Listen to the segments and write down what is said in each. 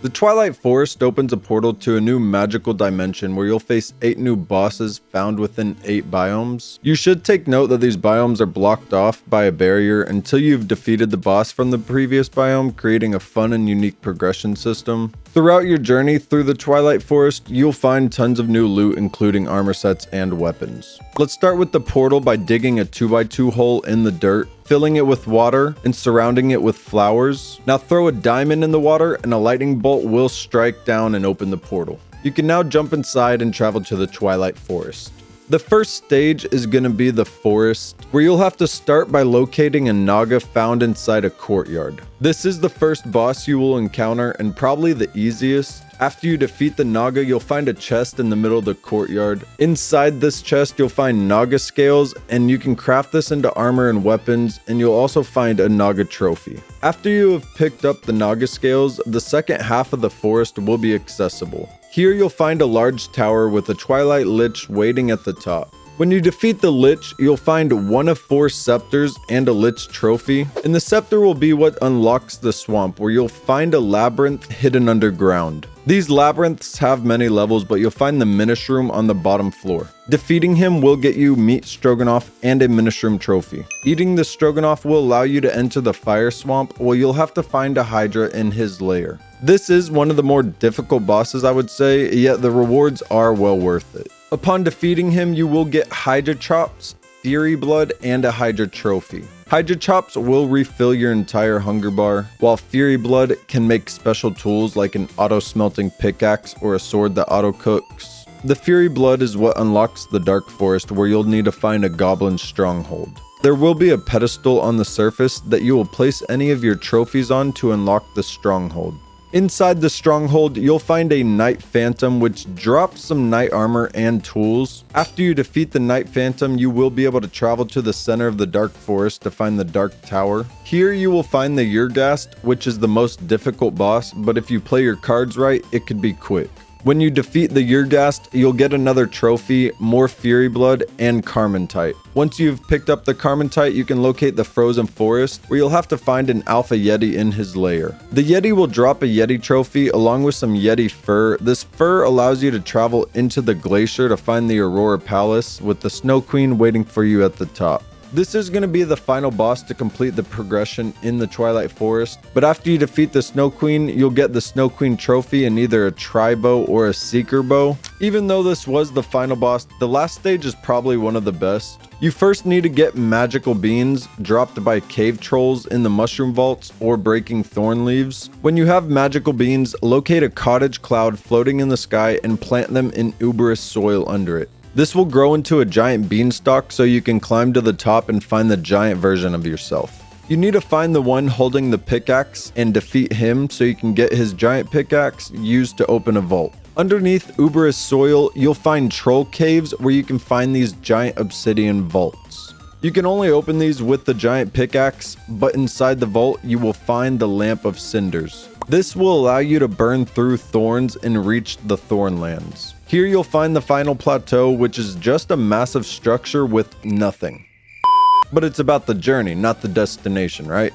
The Twilight Forest opens a portal to a new magical dimension where you'll face 8 new bosses found within 8 biomes. You should take note that these biomes are blocked off by a barrier until you've defeated the boss from the previous biome, creating a fun and unique progression system. Throughout your journey through the Twilight Forest, you'll find tons of new loot, including armor sets and weapons. Let's start with the portal by digging a 2x2 hole in the dirt, filling it with water, and surrounding it with flowers. Now throw a diamond in the water and a lightning bolt will strike down and open the portal. You can now jump inside and travel to the Twilight Forest. The first stage is going to be the forest, where you'll have to start by locating a Naga found inside a courtyard. This is the first boss you will encounter and probably the easiest. After you defeat the Naga, you'll find a chest in the middle of the courtyard. Inside this chest, you'll find Naga scales, and you can craft this into armor and weapons, and you'll also find a Naga trophy. After you have picked up the Naga scales, the second half of the forest will be accessible. Here you'll find a large tower with a Twilight Lich waiting at the top. When you defeat the Lich, you'll find 1 of 4 scepters and a Lich trophy, and the scepter will be what unlocks the swamp, where you'll find a labyrinth hidden underground. These labyrinths have many levels, but you'll find the Minish Room on the bottom floor. Defeating him will get you meat stroganoff and a Minish Room trophy. Eating the stroganoff will allow you to enter the fire swamp, where you'll have to find a Hydra in his lair. This is one of the more difficult bosses, I would say, yet the rewards are well worth it. Upon defeating him, you will get Hydra Chops, Fury Blood, and a Hydra Trophy. Hydra Chops will refill your entire hunger bar, while Fury Blood can make special tools like an auto-smelting pickaxe or a sword that auto-cooks. The Fury Blood is what unlocks the Dark Forest, where you'll need to find a goblin stronghold. There will be a pedestal on the surface that you will place any of your trophies on to unlock the stronghold. Inside the stronghold, you'll find a Night Phantom, which drops some night armor and tools. After you defeat the Night Phantom, you will be able to travel to the center of the Dark Forest to find the Dark Tower. Here you will find the Yurgast, which is the most difficult boss, but if you play your cards right, it could be quick. When you defeat the Yurgast, you'll get another trophy, more Fury Blood, and Carmentite. Once you've picked up the Carmentite, you can locate the Frozen Forest, where you'll have to find an Alpha Yeti in his lair. The Yeti will drop a Yeti trophy along with some Yeti fur. This fur allows you to travel into the glacier to find the Aurora Palace, with the Snow Queen waiting for you at the top. This is going to be the final boss to complete the progression in the Twilight Forest, but after you defeat the Snow Queen, you'll get the Snow Queen trophy in either a Tri-Bow or a Seeker Bow. Even though this was the final boss, the last stage is probably one of the best. You first need to get magical beans dropped by cave trolls in the mushroom vaults or breaking thorn leaves. When you have magical beans, locate a cottage cloud floating in the sky and plant them in uberous soil under it. This will grow into a giant beanstalk so you can climb to the top and find the giant version of yourself. You need to find the one holding the pickaxe and defeat him so you can get his giant pickaxe used to open a vault. Underneath uberous soil, you'll find troll caves where you can find these giant obsidian vaults. You can only open these with the giant pickaxe, but inside the vault you will find the Lamp of Cinders. This will allow you to burn through thorns and reach the Thornlands. Here you'll find the final plateau, which is just a massive structure with nothing. But it's about the journey, not the destination, right?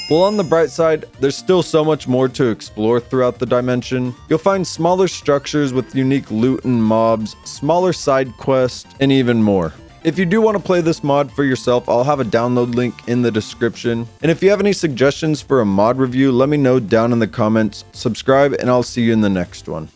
Well, on the bright side, there's still so much more to explore throughout the dimension. You'll find smaller structures with unique loot and mobs, smaller side quests, and even more. If you do want to play this mod for yourself, I'll have a download link in the description. And if you have any suggestions for a mod review, let me know down in the comments. Subscribe, and I'll see you in the next one.